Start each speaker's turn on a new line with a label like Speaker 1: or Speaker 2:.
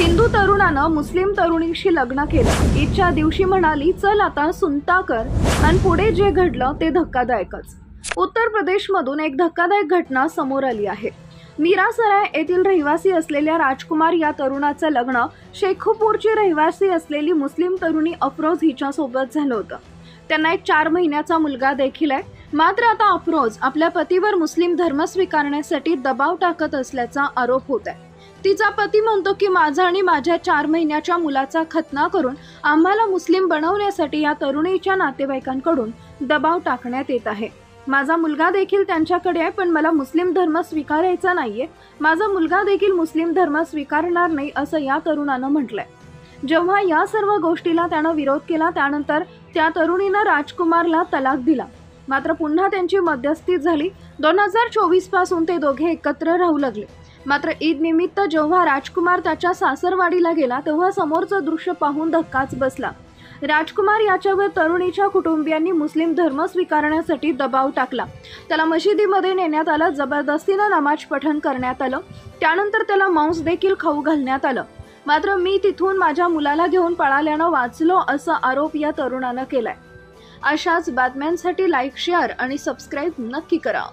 Speaker 1: हिंदू तरुणानं मुस्लिम तरुणीशी लग्न केलं। ईदच्या दिवशी म्हणाली चल आता सुनता कर, आणि पुढे जे घडलं ते धक्कादायकच। उत्तर प्रदेशमधून एक धक्कादायक घटना समोर आली आहे। मीरासराय येथील रहिवासी असलेल्या राजकुमार या तरुणाचं लग्न शेखुपूरची रहिवासी असलेली मुस्लिम तरुणी अफरोज हिच्यासोबत झालं होतं। त्यांना एक 4 महिन्याचा मुलगा देखील आहे। मात्र आता अफरोज आपल्या पतीवर मुस्लिम धर्म स्वीकारण्यासाठी दबाव टाकत असल्याचा आरोप होत आहे। तिचा पती म्हणतो की माझा आणि माझ्या 4 महिन्याच्या मुलाचा खतना करून आम्हाला मुस्लिम बनवण्यासाठी या तरुणीच्या नातेवाईकांकडून दबाव टाकण्यात येत आहे। माझा मुलगा देखील त्यांच्याकडे आहे, पण मला मुस्लिम धर्म स्वीकारायचा नाहीये। माझा मुलगा देखील मुस्लिम धर्म स्वीकारणार नाही असं या तरुणानं म्हटलंय। जेव्हा या सर्व गोष्टीला त्यानं विरोध केला त्यानंतर त्या तरुणीनं राजकुमारला तलाक दिला। मात्र पुन्हा त्यांची मध्यस्थी झाली। 2024 पासून ते दोघे एकत्र राहू लागले। मात्र ईद निमित्त जेव्हा राजकुमार त्याच्या सासरवाडीला गेला तेव्हा समोरचं दृश्य पाहून धक्काच बसला। राजकुमार याच्यावर तरुणीच्या कुटुंबियांनी मुस्लिम धर्म स्वीकारण्यासाठी दबाव टाकला। त्याला मशिदीमध्ये नेण्यात आलं, जबरदस्तीनं नमाज पठण करण्यात आलं, त्यानंतर त्याला मांस देखील खाऊ घालण्यात आलं। मात्र मी तिथून माझ्या मुलाला घेऊन पळाल्यानं वाचलो असा आरोप या तरुणानं केलाय। अशाच बातम्यांसाठी लाईक, शेअर आणि सबस्क्राईब नक्की करा।